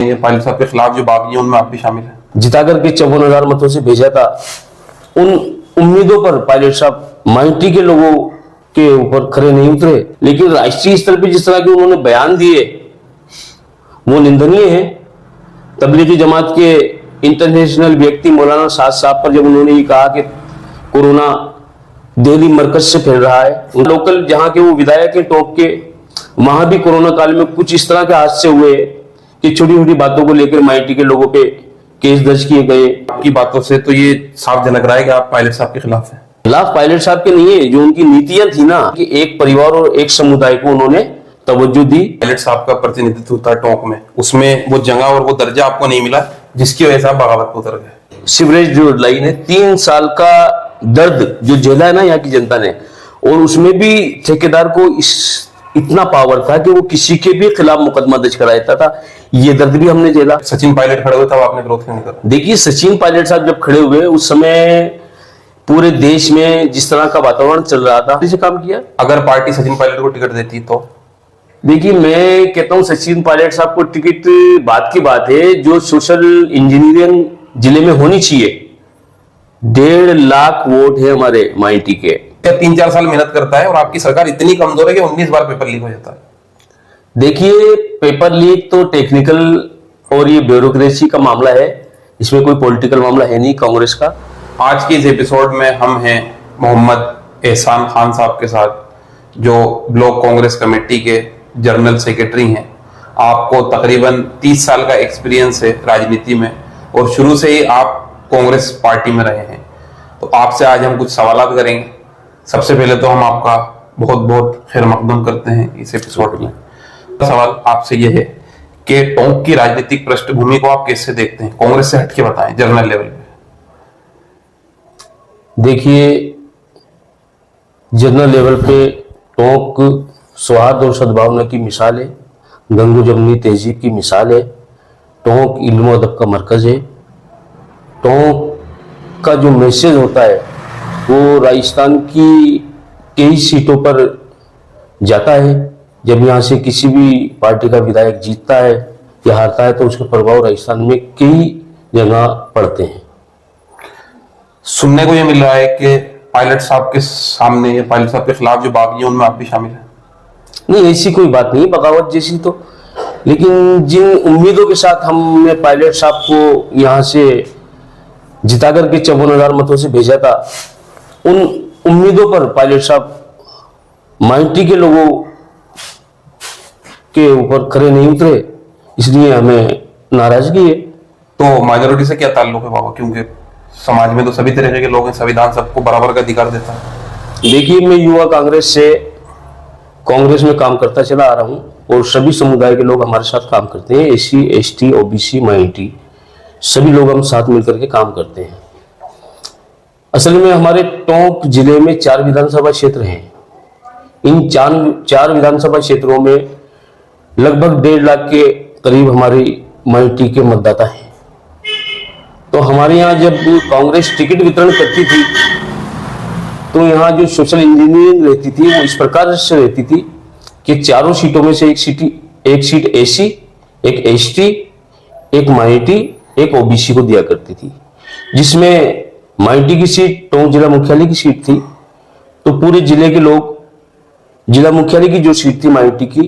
Pilot साहब के खिलाफ जो बागी हैं उनमें आप भी शामिल हैं। जिता करके 54,000 मतों से भेजा था। उन उम्मीदों पर पायलट साहब माइनॉरिटी के लोगों के ऊपर खरे नहीं उतरे, लेकिन राष्ट्रीय स्तर पर जिस तरह के उन्होंने बयान दिए वो निंदनीय है। तबलीगी जमात के इंटरनेशनल व्यक्ति मौलाना साद साहब पर जब उन्होंने ये कहा कि कोरोना दिल्ली मरकज से फैल रहा है, लोकल जहां के वो विधायक हैं टॉप के, वहां भी कोरोना काल में कुछ इस तरह के हादसे हुए कि छोटी छोटी बातों को लेकर माइनॉरिटी के लोगों पे केस दर्ज किए गए। आपकी बातों से तो ये साफ झलक रहा है कि आप पायलट साहब के खिलाफ हैं। खिलाफ पायलट साहब के नहीं है, जो उनकी नीतियां थी ना कि एक परिवार और एक समुदाय को उन्होंने तवज्जो दी। पायलट साहब का प्रतिनिधित्व होता है टोंक में, उसमें वो जगह और वो दर्जा आपको नहीं मिला जिसकी वजह से आप बगावत पर उतर गए। सीवरेज जो लाइन है, 3 साल का दर्द जो झेला है ना यहाँ की जनता ने, और उसमें भी ठेकेदार को इतना पावर था कि वो किसी के भी खिलाफ मुकदमा दर्ज करा देता था। ये दर्द भी हमने झेला। सचिन पायलट खड़े हुए तब आपने विरोध क्यों नहीं करा? देखिए, सचिन पायलट साहब जब खड़े हुए उस समय पूरे देश में जिस तरह का वातावरण चल रहा था, इसे काम किया। अगर पार्टी सचिन पायलट को टिकट देती तो? देखिए, मैं कहता हूं सचिन पायलट साहब को टिकट बात की बात है, जो सोशल इंजीनियरिंग जिले में होनी चाहिए। 1.5 लाख वोट है हमारे माइनॉरिटी के। 3-4 साल मेहनत करता है और आपकी सरकार इतनी कमजोर है कि 19 बार पेपर लीक हो जाता है। देखिए, पेपर लीक तो टेक्निकल और ये ब्यूरोक्रेसी का मामला है, इसमें कोई पॉलिटिकल मामला है नहीं कांग्रेस का। आज के इस एपिसोड में हम हैं मोहम्मद एहसान खान साहब के साथ, जो ब्लॉक कांग्रेस कमेटी के जनरल सेक्रेटरी हैं। आपको तकरीबन 30 साल का एक्सपीरियंस है राजनीति में और शुरू से ही आप कांग्रेस पार्टी में रहे हैं। तो आपसे आज हम कुछ सवाल करेंगे। सबसे पहले तो हम आपका बहुत बहुत खैर मकदम करते हैं इस एपिसोड में। सवाल आपसे यह है कि टोंक की राजनीतिक पृष्ठभूमि को आप कैसे देखते हैं? कांग्रेस से हटके बताएं जनरल लेवल पे। देखिए, जनरल लेवल पे टोंक सौहार्द और सद्भावना की मिसाल है, गंगो जमनी तहजीब की मिसाल है। टोंक इल्म अदब का मरकज है। टोंक का जो मैसेज होता है वो राजस्थान की कई सीटों पर जाता है। जब यहाँ से किसी भी पार्टी का विधायक जीतता है या हारता है तो उसके प्रभाव राजस्थान में कई जगह पड़ते हैं। सुनने को यह मिल रहा है कि पायलट साहब के सामने या पायलट साहब के खिलाफ जो बागी हैं उनमें आप भी शामिल हैं। नहीं, ऐसी कोई बात नहीं, बगावत जैसी तो। लेकिन जिन उम्मीदों के साथ हमने पायलट साहब को यहाँ से जिता करके 54,000 मतों से भेजा था, उन उम्मीदों पर पायलट साहब माइनॉरिटी के लोगों के ऊपर खरे नहीं उतरे, इसलिए हमें नाराजगी है। तो माइनॉरिटी से क्या ताल्लुक है बाबा? क्योंकि समाज में तो सभी तरह के लोग हैं, संविधान सबको बराबर का अधिकार देता है। देखिए, मैं युवा कांग्रेस से कांग्रेस में काम करता चला आ रहा हूं और सभी समुदाय के लोग हमारे साथ काम करते हैं। एससी, एसटी, ओबीसी, माइनॉरिटी सभी लोग हम साथ मिलकर के काम करते हैं। असल में हमारे टोंक जिले में 4 विधानसभा क्षेत्र हैं। इन 4 विधानसभा क्षेत्रों में लगभग 1.5 लाख के करीब हमारी माइनॉरिटी के मतदाता हैं। तो हमारे यहाँ जब कांग्रेस टिकट वितरण करती थी तो यहाँ जो सोशल इंजीनियरिंग रहती थी वो इस प्रकार से रहती थी कि 4 सीटों में से एक सीट एससी, एक एसटी, एक माइनॉरिटी, एक ओबीसी को दिया करती थी। जिसमें माइनॉरिटी की सीट टोंक जिला मुख्यालय की सीट थी, तो पूरे जिले के लोग, जिला मुख्यालय की जो सीट थी माइनॉरिटी की,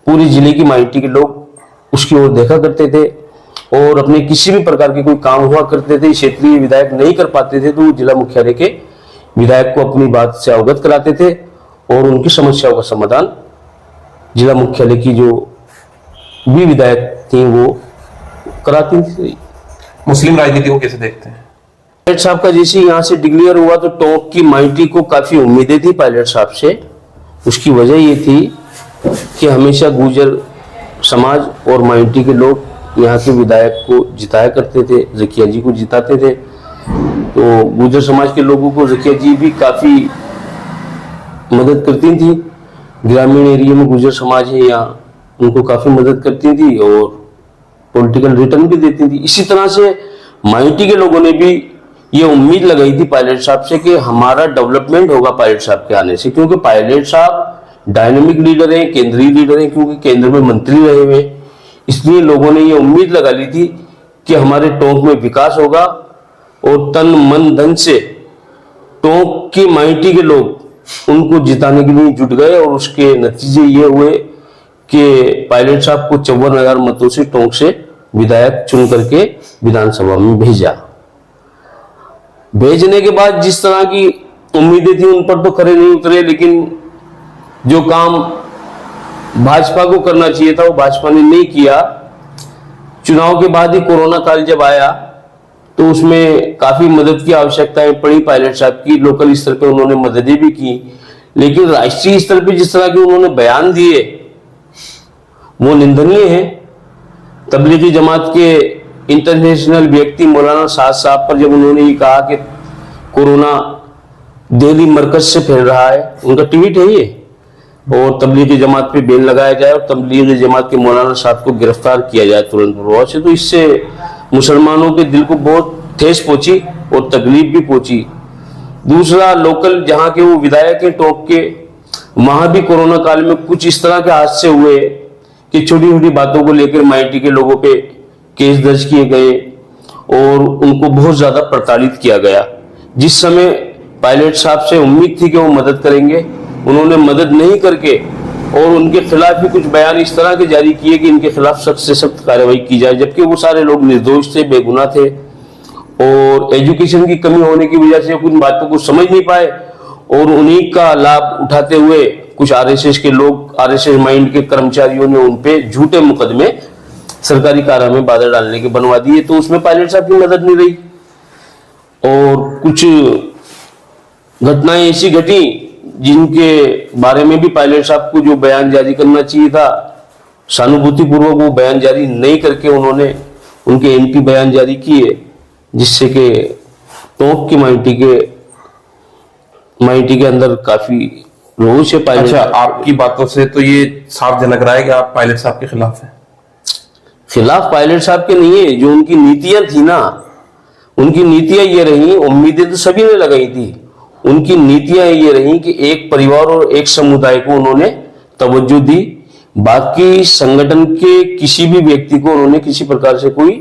पूरे जिले की माइनॉरिटी के लोग उसकी ओर देखा करते थे और अपने किसी भी प्रकार के कोई काम हुआ करते थे, क्षेत्रीय विधायक नहीं कर पाते थे तो जिला मुख्यालय के विधायक को अपनी बात से अवगत कराते थे और उनकी समस्याओं का समाधान जिला मुख्यालय की जो भी विधायक थी वो कराती थी। मुस्लिम राजनीति को कैसे देखते हैं? पायलट साहब का जैसे यहाँ से डिक्लेयर हुआ तो टोंक की माइनॉरिटी को काफी उम्मीदें थी पायलट साहब से। उसकी वजह ये थी कि हमेशा गुर्जर समाज और माइनॉरिटी के लोग यहाँ के विधायक को जिताया करते थे, जकिया जी को जिताते थे। तो गुर्जर समाज के लोगों को जकिया जी भी काफी मदद करती थी। ग्रामीण एरिया में गुर्जर समाज है यहाँ, उनको काफी मदद करती थी और पॉलिटिकल रिटर्न भी देती थी। इसी तरह से माइनॉरिटी के लोगों ने भी ये उम्मीद लगाई थी पायलट साहब से कि हमारा डेवलपमेंट होगा पायलट साहब के आने से, क्योंकि पायलट साहब डायनेमिक लीडर हैं, केंद्रीय लीडर हैं, क्योंकि केंद्र में मंत्री रहे हुए। इसलिए लोगों ने ये उम्मीद लगा ली थी कि हमारे टोंक में विकास होगा, और तन मन धन से टोंक की माइटी के लोग उनको जिताने के लिए जुट गए, और उसके नतीजे ये हुए कि पायलट साहब को 54,000 मतों से टोंक से विधायक चुन करके विधानसभा में भेजा। भेजने के बाद जिस तरह की उम्मीदें थी उन पर तो खरे नहीं उतरे, लेकिन जो काम भाजपा को करना चाहिए था वो भाजपा ने नहीं किया। चुनाव के बाद ही कोरोना काल जब आया तो उसमें काफी मदद की आवश्यकताएं पड़ी पायलट साहब की। लोकल स्तर पे उन्होंने मददें भी की, लेकिन राष्ट्रीय स्तर पे जिस तरह के उन्होंने बयान दिए वो निंदनीय है। तबलीगी जमात के इंटरनेशनल व्यक्ति मौलाना साद साहब पर जब उन्होंने ये कहा कि कोरोना दिल्ली मरकज से फैल रहा है, उनका ट्वीट है ये, और तबलीगी जमात पे बैन लगाया जाए और तबलीगी जमात के मौलाना साहब को गिरफ्तार किया जाए तुरंत प्रभाव से, तो इससे मुसलमानों के दिल को बहुत ठेस पहुंची और तकलीफ भी पहुंची। दूसरा, लोकल जहां के वो विधायक हैं टोंक के, वहां भी कोरोना काल में कुछ इस तरह के हादसे हुए कि छोटी छोटी बातों को लेकर माइटी के लोगों पे केस दर्ज किए गए और उनको बहुत ज्यादा प्रताड़ित किया गया। जिस समय पायलट साहब से उम्मीद थी कि वो मदद करेंगे, उन्होंने मदद नहीं करके और उनके खिलाफ भी कुछ बयान इस तरह के जारी किए कि इनके खिलाफ सख्त से सख्त कार्रवाई की जाए, जबकि वो सारे लोग निर्दोष थे, बेगुनाह थे, और एजुकेशन की कमी होने की वजह से कुछ बातों को समझ नहीं पाए, और उन्हीं का लाभ उठाते हुए कुछ आरएसएस के लोग, आरएसएस माइंड के कर्मचारियों ने उनपे झूठे मुकदमे सरकारी कारा में बादल डालने के बनवा दिए, तो उसमें पायलट साहब की मदद नहीं रही। और कुछ घटनाएं ऐसी घटी जिनके बारे में भी पायलट साहब को जो बयान जारी करना चाहिए था, सहानुभूतिपूर्वक वो बयान जारी नहीं करके उन्होंने उनके एंटी बयान जारी किए, जिससे कि टोंक की माइटी के अंदर काफी रोष है पायलट। अच्छा, आपकी बातों से तो ये साफ झलक रहा है कि आप पायलट साहब के खिलाफ हैं। खिलाफ पायलट साहब के नहीं है, जो उनकी नीतियां थी ना, उनकी नीतियां ये रही, उम्मीदें तो सभी ने लगाई थी, उनकी नीतियां ये रही कि एक परिवार और एक समुदाय को उन्होंने तवज्जो दी, बाकी संगठन के किसी भी व्यक्ति को उन्होंने किसी प्रकार से कोई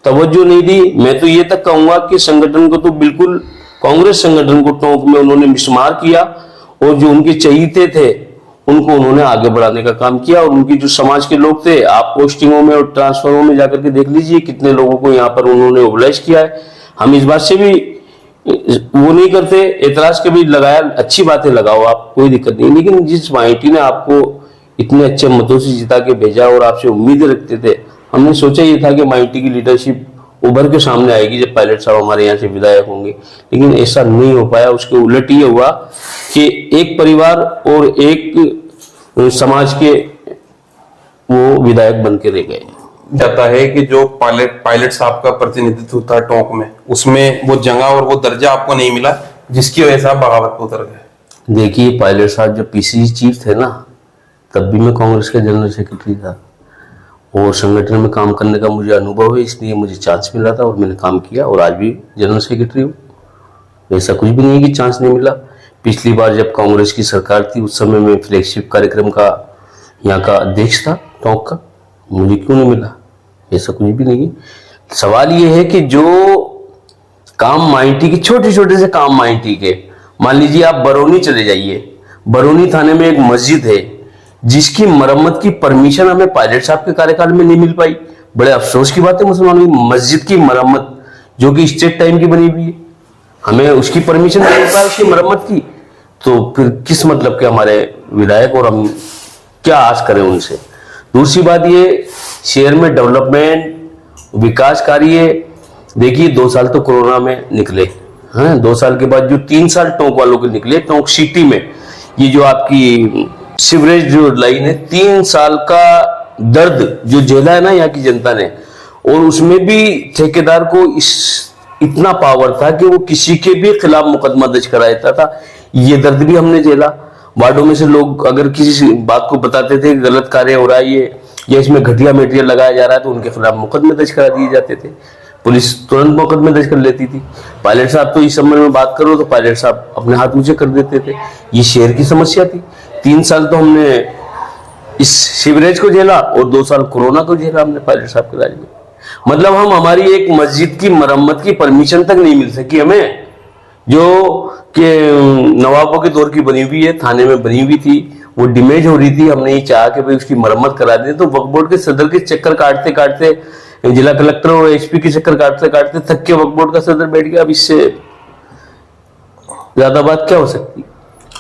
तवज्जो नहीं दी। मैं तो ये तक कहूंगा कि संगठन को तो बिल्कुल, कांग्रेस संगठन को टोंक में उन्होंने मिसमार किया, और जो उनके चहीते थे उनको उन्होंने आगे बढ़ाने का काम किया। और उनकी जो समाज के लोग थे, आप पोस्टिंगों में और ट्रांसफरों में जाकर के देख लीजिए कितने लोगों को यहाँ पर उन्होंने ओबलाइज किया है। हम इस बात से भी वो नहीं करते, एतराज कभी लगाया, अच्छी बातें लगाओ आप, कोई दिक्कत नहीं, लेकिन जिस माइटी ने आपको इतने अच्छे मतों से जिता के भेजा और आपसे उम्मीदें रखते थे, हमने सोचा ये था कि माइटी की लीडरशिप उभर के सामने आएगी जब पायलट साहब हमारे यहाँ से विधायक होंगे, लेकिन ऐसा नहीं हो पाया। उसके उलट ये हुआ कि एक परिवार और एक समाज के वो विधायक बन के रह गए। जाता है कि जो पायलट साहब का प्रतिनिधित्व था टोंक में, उसमें वो जगह और वो दर्जा आपको नहीं मिला, जिसकी वजह से आप बगावत पे उतर गए। देखिए, पायलट साहब जब पीसीसी चीफ थे ना, तब भी मैं कांग्रेस का जनरल सेक्रेटरी था, और संगठन में काम करने का मुझे अनुभव है, इसलिए मुझे चांस मिला था और मैंने काम किया, और आज भी जनरल सेक्रेटरी हूँ। ऐसा कुछ भी नहीं कि चांस नहीं मिला। पिछली बार जब कांग्रेस की सरकार थी, उस समय मैं फ्लैगशिप कार्यक्रम का यहाँ का अध्यक्ष था टोंक का, मुझे क्यों नहीं मिला? ऐसा कुछ भी नहीं है। सवाल ये है कि जो काम माइटी के, छोटे छोटे से काम माइटी के, मान लीजिए आप बरौनी चले जाइए, बरौनी थाने में एक मस्जिद है जिसकी मरम्मत की परमिशन हमें पायलट साहब के कार्यकाल में नहीं मिल पाई। बड़े अफसोस की बात है, मुसलमानों की मस्जिद की मरम्मत जो कि स्टेट टाइम की बनी हुई है, हमें उसकी परमिशन नहीं मिल पाई उसकी मरम्मत की, तो फिर किस मतलब के हमारे विधायक, और हम क्या आस करें उनसे। दूसरी बात ये, शहर में डेवलपमेंट, विकास कार्य, देखिए 2 साल तो कोरोना में निकले हैं, 2 साल के बाद जो 3 साल टोंक वालों के निकले, टोंक सिटी में ये जो आपकी सीवरेज जो लाइन है, 3 साल का दर्द जो झेला है ना यहाँ की जनता ने, और उसमें भी ठेकेदार को इतना पावर था कि वो किसी के भी खिलाफ मुकदमा दर्ज करा देता था। ये दर्द भी हमने झेला। वार्डों में से लोग अगर किसी बात को बताते थे गलत कार्य हो रहा है ये, या इसमें घटिया मटेरियल लगाया जा रहा है, तो उनके खिलाफ मुकदमे दर्ज करा दिए जाते थे, पुलिस तुरंत मुकदमे दर्ज कर लेती थी। पायलट साहब तो इस संबंध में बात करो तो पायलट साहब अपने हाथ ऊंचे कर देते थे। ये शहर की समस्या थी। 3 साल तो हमने इस सीवरेज को झेला और 2 साल कोरोना को झेला हमने पायलट साहब के राज में। मतलब हम हमारी एक मस्जिद की मरम्मत की परमिशन तक नहीं मिल सकी हमें, जो कि नवाबों के दौर की बनी हुई है, थाने में बनी हुई थी, वो डैमेज हो रही थी। हमने ये चाहा कि भाई उसकी मरम्मत करा दें, तो वक्फ बोर्ड के सदर के चक्कर काटते काटते, जिला कलेक्टर और एसपी के चक्कर काटते काटते थक के वक्फ बोर्ड का सदर बैठ गया। अब इससे ज्यादा बात क्या हो सकती।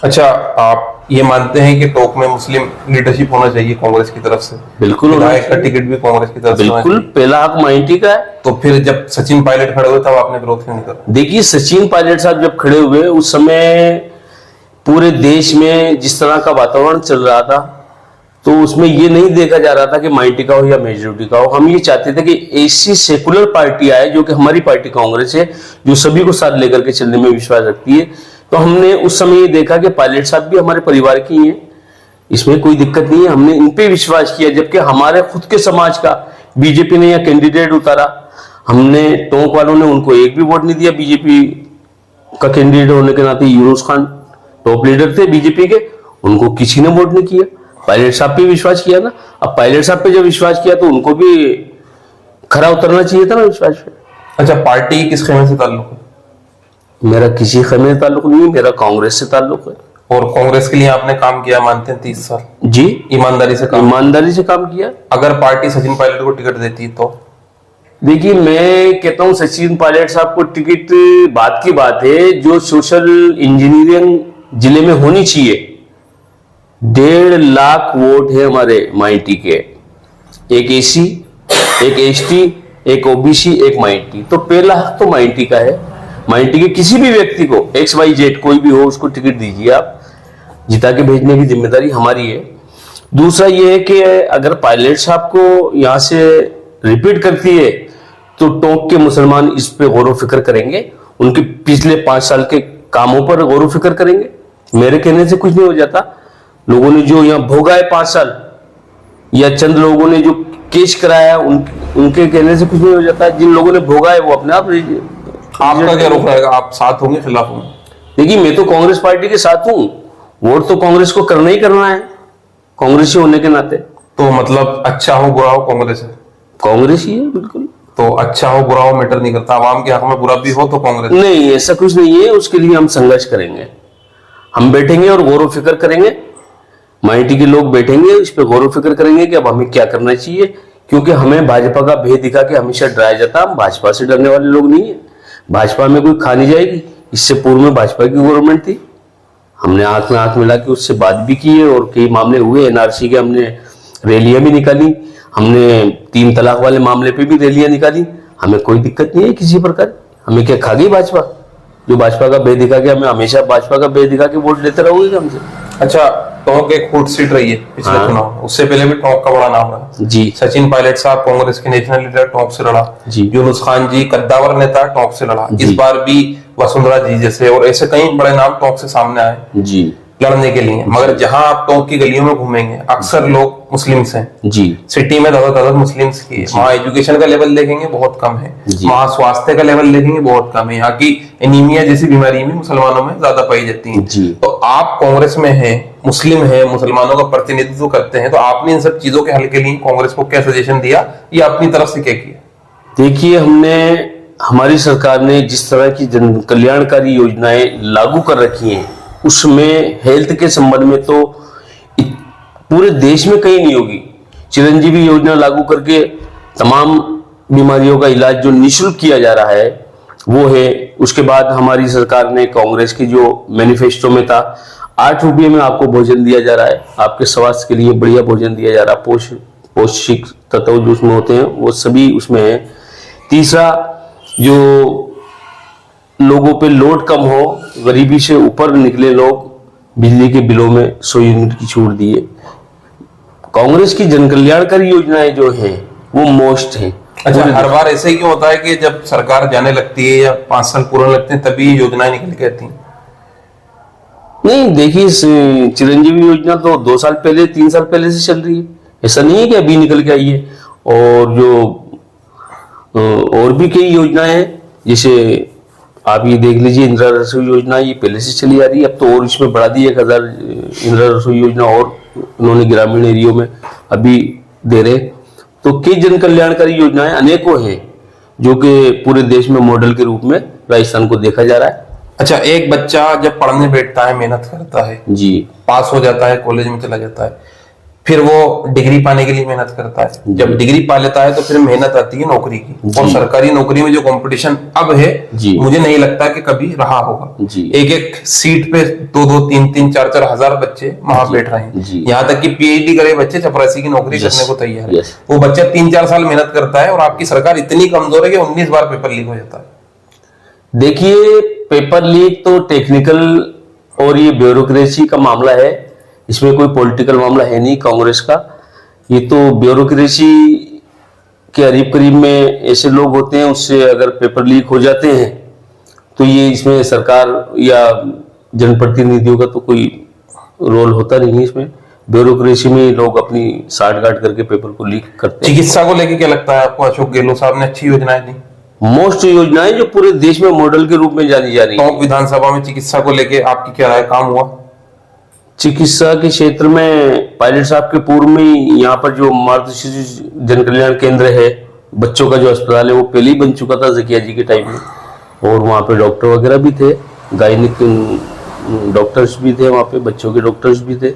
अच्छा, आप ये मानते हैं कि टोंक में मुस्लिम लीडरशिप होना चाहिए कांग्रेस की तरफ से? बिल्कुल, विधायक का टिकट भी कांग्रेस की तरफ से होना बिल्कुल, चाहिए। पहला हक माइंटी का है। तो फिर जब सचिन पायलट खड़े हुए तब आपने विरोध क्यों नहीं करा? देखिए, सचिन पायलट साहब जब खड़े हुए उस समय पूरे देश में जिस तरह का वातावरण चल रहा था, तो उसमें ये नहीं देखा जा रहा था कि माइंटी का हो या मेजोरिटी का हो। हम ये चाहते थे कि ऐसी सेकुलर पार्टी आए, जो कि हमारी पार्टी कांग्रेस है, जो सभी को साथ लेकर के चलने में विश्वास रखती है। तो हमने उस समय ये देखा कि पायलट साहब भी हमारे परिवार की हैं, इसमें कोई दिक्कत नहीं है, हमने इन पे विश्वास किया। जबकि हमारे खुद के समाज का बीजेपी ने या कैंडिडेट उतारा, हमने टोंक वालों ने उनको एक भी वोट नहीं दिया। बीजेपी का कैंडिडेट होने के नाते यूनुस खान टॉप लीडर थे बीजेपी के, उनको किसी ने वोट नहीं किया। पायलट साहब पे विश्वास किया ना। अब पायलट साहब पे जब विश्वास किया तो उनको भी खरा उतरना चाहिए था ना विश्वास पे। अच्छा, पार्टी किस खेमे से ताल्लुक है? मेरा किसी खेमे से ताल्लुक नहीं है, मेरा कांग्रेस से ताल्लुक है। और कांग्रेस के लिए आपने काम किया मानते हैं 30 साल? जी, ईमानदारी से काम? ईमानदारी से काम किया। अगर पार्टी सचिन पायलट को टिकट देती तो? देखिए, मैं कहता हूं सचिन पायलट साहब को टिकट बात की बात है, जो सोशल इंजीनियरिंग जिले में होनी चाहिए। 1.5 लाख वोट है हमारे माइटी के, एक एसी, एक एसटी, एक ओबीसी, एक माइटी। तो पहला हक तो माइटी का है। माइटी के किसी भी व्यक्ति को XYZ कोई भी हो, उसको टिकट दीजिए, आप जिता के भेजने की जिम्मेदारी हमारी है। दूसरा ये है कि अगर पायलट साहब को यहां से रिपीट करती है तो टोंक के मुसलमान इस पे गौर फिक्र करेंगे, उनके पिछले 5 साल के कामों पर गौर फिक्र करेंगे। मेरे कहने से कुछ नहीं हो जाता। लोगों ने जो यहाँ भोगा है 5 साल, या चंद लोगों ने जो केस कराया, उनके कहने से कुछ नहीं हो जाता। जिन लोगों ने भोगा है वो अपने आप। आपका क्या रुख रहेगा? आप साथ होंगे, खिलाफ होंगे? देखिए, मैं तो कांग्रेस पार्टी के साथ हूं, वोट तो कांग्रेस को करना ही करना है, कांग्रेसी होने के नाते। तो मतलब अच्छा हो बुरा हो कांग्रेस है? कांग्रेस ही है, बिल्कुल। तो अच्छा हो बुरा हो मैटर नहीं करता, आवाम के हक में बुरा भी हो तो कांग्रेस? नहीं, ऐसा कुछ नहीं है। उसके लिए हम संघर्ष करेंगे, हम बैठेंगे और गौर फिक्र करेंगे। माइटी के लोग बैठेंगे, इस पे गौर फिक्र करेंगे कि अब हमें क्या करना चाहिए। क्योंकि हमें भाजपा का भेद दिखा के हमेशा डराया जाता। हम भाजपा से डरने वाले लोग नहीं है। भाजपा में कोई खा नहीं जाएगी। इससे पूर्व में भाजपा की गवर्नमेंट थी, हमने आंख में आंख मिला के उससे बात भी की है, और कई मामले हुए। एनआरसी के हमने रैलियां भी निकाली, हमने 3 तलाक वाले मामले पे भी रैलियां निकाली। हमें कोई दिक्कत नहीं है किसी प्रकार। हमें क्या खा गई भाजपा, जो भाजपा का भेद दिखा के हमें हमेशा भाजपा का भेद दिखा के वोट लेते रहोगे हमसे? अच्छा, टोंक एक फूट सीट रही है पिछले चुनाव, उससे पहले भी टोंक का बड़ा नाम रहा जी। सचिन पायलट साहब कांग्रेस के नेशनल लीडर, टोंक से लड़ा जी। यूनुस खान जी कद्दावर नेता, टोंक से लड़ा। इस बार भी वसुंधरा जी जैसे और ऐसे कई बड़े नाम टोंक से सामने आए जी लड़ने के लिए। मगर जहां आप टोंक की गलियों में घूमेंगे, अक्सर लोग मुस्लिम्स हैं। जी। सिटी में ज्यादातर मुस्लिम्स की है। वहाँ एजुकेशन का लेवल देखेंगे बहुत कम है, जी। वहाँ स्वास्थ्य का लेवल देखेंगे बहुत कम है। यहाँ की एनीमिया जैसी बीमारी भी मुसलमानों में ज्यादा पाई जाती है। जी। तो आप कांग्रेस में हैं, मुस्लिम है, मुसलमानों का प्रतिनिधित्व करते हैं, तो आपने इन सब चीजों के हल के लिए कांग्रेस को क्या सजेशन दिया या अपनी तरफ से क्या किया? देखिए, हमारी सरकार ने जिस तरह की जन कल्याणकारी योजनाएं लागू कर रखी हैं, उसमें हेल्थ के संबंध में तो पूरे देश में कहीं नहीं होगी। चिरंजीवी योजना लागू करके तमाम बीमारियों का इलाज जो निःशुल्क किया जा रहा है वो है। उसके बाद हमारी सरकार ने, कांग्रेस की जो मैनिफेस्टो में था, 8 रुपये में आपको भोजन दिया जा रहा है, आपके स्वास्थ्य के लिए बढ़िया भोजन दिया जा रहा है। पौष्टिक तत्व जो उसमें होते हैं वो सभी उसमें है। तीसरा, जो लोगों पे लोड कम हो, गरीबी से ऊपर निकले लोग, बिजली के बिलों में 100 यूनिट की छूट दी है। कांग्रेस की जन कल्याणकारी योजनाएं जो हैं वो मोस्ट हैं। अच्छा, हर बार ऐसे ही क्यों होता है कि जब सरकार जाने लगती है या 5 साल पूरे लगते हैं तभी योजनाएं निकल के आती हैं? नहीं, देखिए, चिरंजीवी योजना तो 2 साल पहले, 3 साल पहले से चल रही है। ऐसा नहीं है कि अभी निकल के आई है। और भी कई योजनाएं हैं, जैसे आप ये देख लीजिए, इंदिरा रसोई योजना, ये पहले से चली आ रही है। अब तो और इसमें बढ़ा दी 1000 इंदिरा रसोई योजना और उन्होंने ग्रामीण एरियो में अभी दे रहे। तो कई जन कल्याणकारी योजनाएं अनेकों हैं जो कि पूरे देश में मॉडल के रूप में राजस्थान को देखा जा रहा है। अच्छा, एक बच्चा जब पढ़ने बैठता है, मेहनत करता है जी, पास हो जाता है, कॉलेज में चला जाता है, फिर वो डिग्री पाने के लिए मेहनत करता है। जब डिग्री पा लेता है तो फिर मेहनत आती है नौकरी की, और सरकारी नौकरी में जो कंपटीशन अब है मुझे नहीं लगता कि कभी रहा होगा। एक एक सीट पे 2-2, 3-3, 4-4 हजार बच्चे वहां बैठ रहे हैं। यहाँ तक कि पीएचडी करे बच्चे चपरासी की नौकरी करने को तैयार है। वो बच्चा 3-4 साल मेहनत करता है और आपकी सरकार इतनी कमजोर है कि 19 बार पेपर लीक हो जाता है। देखिए, पेपर लीक तो टेक्निकल और ये ब्यूरोक्रेसी का मामला है, इसमें कोई पॉलिटिकल मामला है नहीं कांग्रेस का। ये तो ब्यूरोक्रेसी के करीब करीब में ऐसे लोग होते हैं, उससे अगर पेपर लीक हो जाते हैं तो ये इसमें सरकार या जनप्रतिनिधियों का तो कोई रोल होता नहीं है। इसमें ब्यूरोक्रेसी में लोग अपनी साठ गांठ करके पेपर को लीक करते हैं। चिकित्सा को लेके क्या लगता है आपको? अशोक गहलोत साहब ने अच्छी योजनाएं दी, मोस्ट योजनाएं जो पूरे देश में मॉडल के रूप में जानी जा रही है। टोंक विधानसभा में चिकित्सा को लेके आपकी क्या राय, काम हुआ? चिकित्सा के क्षेत्र में पायलट साहब के पूर्व में यहाँ पर जो मातृ शिशु जन कल्याण केंद्र है, बच्चों का जो अस्पताल है, वो पहले ही बन चुका था जकिया जी के टाइम में, और वहाँ पे डॉक्टर वगैरह भी थे, गायनिक डॉक्टर्स भी थे, वहाँ पे बच्चों के डॉक्टर्स भी थे,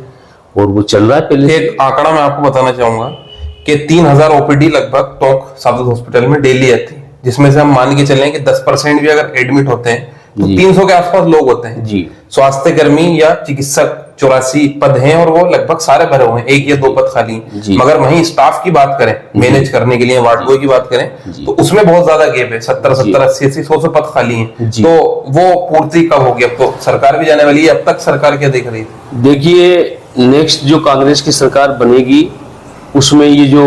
और वो चल रहा है पहले। एक आंकड़ा मैं आपको बताना चाहूंगा कि 3000 ओपीडी लगभग टोंक सादत हॉस्पिटल में डेली आती है, जिसमें से हम मान के चलें कि 10% भी अगर एडमिट होते हैं तो 300 के आसपास लोग होते हैं जी। स्वास्थ्य कर्मी या चिकित्सक 84 पद हैं और वो लगभग सारे भरे हुए हैं, 1 या 2 पद खाली हैं। मगर वहीं स्टाफ की बात करें, मैनेज करने के लिए वार्ड बॉय की बात करें तो उसमें बहुत ज्यादा गैप है, 70, 80, 100 पद खाली हैं। तो वो पूर्ति कब होगी? अब तो सरकार भी जाने वाली है, अब तक सरकार क्या देख रही है? देखिए, नेक्स्ट जो कांग्रेस की सरकार बनेगी उसमें ये जो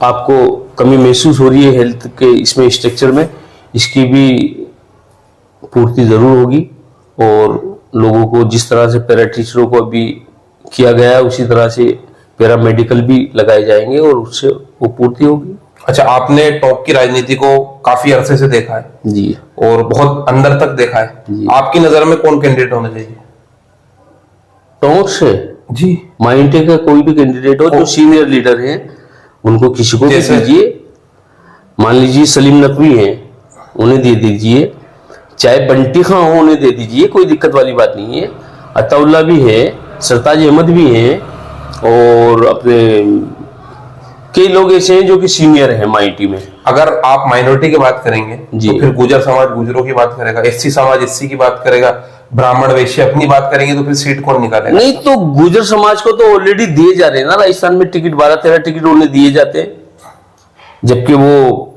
आपको कमी महसूस हो रही है हेल्थ के इसमें स्ट्रक्चर में, इसकी भी पूर्ति जरूर होगी, और लोगों को जिस तरह से पैरा टीचरों को अभी किया गया है उसी तरह से पैरा मेडिकल भी लगाए जाएंगे और उससे वो पूर्ति होगी। अच्छा, आपने टॉप की राजनीति को काफी अरसे से देखा है जी, और बहुत अंदर तक देखा है। आपकी नजर में कौन कैंडिडेट होना चाहिए टॉप से? जी, माइंटे का कोई भी कैंडिडेट हो, जो सीनियर लीडर हैं उनको किसी को भी दीजिए। मान लीजिए सलीम नकवी हैं, उन्हें दे दीजिए, चाहे बंटी खां हो उन्हें दे दीजिए, कोई दिक्कत वाली बात नहीं है। अताउल्ला भी है, सरताज अहमद भी हैं, और अपने कई लोग ऐसे हैं जो कि सीनियर हैं माइटी में। अगर आप माइनॉरिटी की बात करेंगे तो फिर गुजर समाज गुजरों की बात करेगा, एससी समाज एससी की बात करेगा, ब्राह्मण वैश्य अपनी बात करेंगे, तो फिर सीट कौन निकालेगा? नहीं, तो गुजर समाज को तो ऑलरेडी दिए जा रहे हैं ना राजस्थान में टिकट, 12-13 टिकट उन्हें दिए जाते हैं, जबकि वो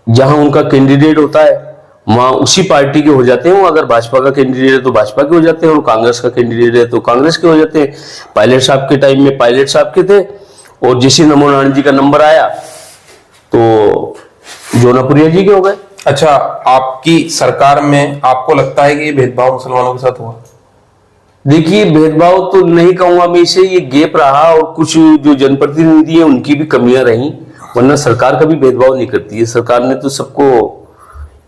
जहां उनका कैंडिडेट होता है वहां उसी पार्टी के हो जाते हैं। वो अगर भाजपा का कैंडिडेट है तो भाजपा के हो जाते हैं, और कांग्रेस का कैंडिडेट है तो कांग्रेस के हो जाते हैं। पायलट साहब के टाइम में पायलट साहब के थे, और जैसे नमो नारायण जी का नंबर आया तो जोनापुरिया जी के हो गए। अच्छा, आपकी सरकार में आपको लगता है कि ये भेदभाव मुसलमानों के साथ हुआ? देखिए, भेदभाव तो नहीं कहूंगा मैं इसे, ये गैप रहा, और कुछ जो जनप्रतिनिधि है उनकी भी कमियां रही, वरना सरकार कभी भेदभाव नहीं करती है। सरकार ने तो सबको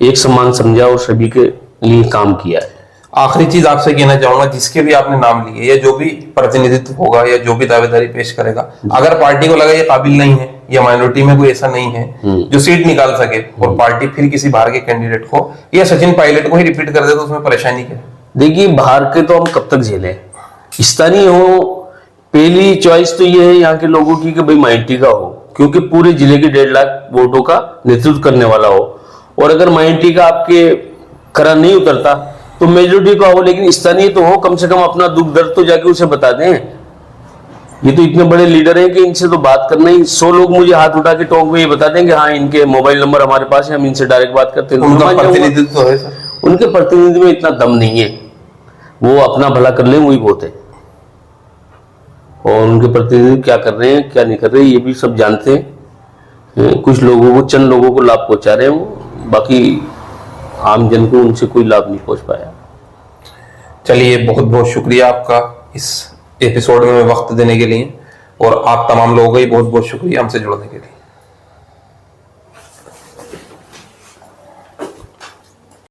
एक समान समझा और सभी के लिए काम किया है। आखिरी चीज आपसे कहना चाहूंगा, जिसके भी आपने नाम लिए या जो भी प्रतिनिधित्व होगा या जो भी दावेदारी पेश करेगा, अगर पार्टी को लगा ये काबिल नहीं है या माइनॉरिटी में कोई ऐसा नहीं है जो सीट निकाल सके, और पार्टी फिर किसी बाहर के कैंडिडेट को या सचिन पायलट को ही रिपीट कर दे, तो उसमें परेशानी क्या है? देखिए, बाहर के तो हम कब तक झेले, स्थानीय हो, पहली चॉइस तो ये है यहाँ के लोगों की कि भाई माइनॉरिटी का हो, क्योंकि पूरे जिले के 1.5 लाख वोटों का नेतृत्व करने वाला हो। और अगर माइनॉरिटी का आपके खरा नहीं उतरता तो मेजोरिटी का हो, लेकिन स्थानीय तो हो, कम से कम अपना दुख दर्द तो जाके उसे बता दें। ये तो इतने बड़े लीडर हैं कि इनसे तो बात करना ही, 100 लोग मुझे हाथ उठा के टोंक में ये बता देंगे हाँ इनके मोबाइल नंबर हमारे पास है, हम इनसे डायरेक्ट बात करते हैं। उनका प्रतिनिधित्व है सर? उनके प्रतिनिधि में इतना दम नहीं है, वो अपना भला कर ले वही बहुत है, और उनके प्रतिनिधि क्या कर रहे हैं क्या नहीं कर रहे ये भी सब जानते हैं। कुछ लोगों को, चंद लोगों को लाभ पहुंचा रहे हैं, बाकी आम जन को उनसे कोई लाभ नहीं पहुंच पाया। चलिए, बहुत बहुत शुक्रिया आपका इस एपिसोड में वक्त देने के लिए, और आप तमाम लोगों का ही बहुत बहुत शुक्रिया हमसे जुड़ने के लिए।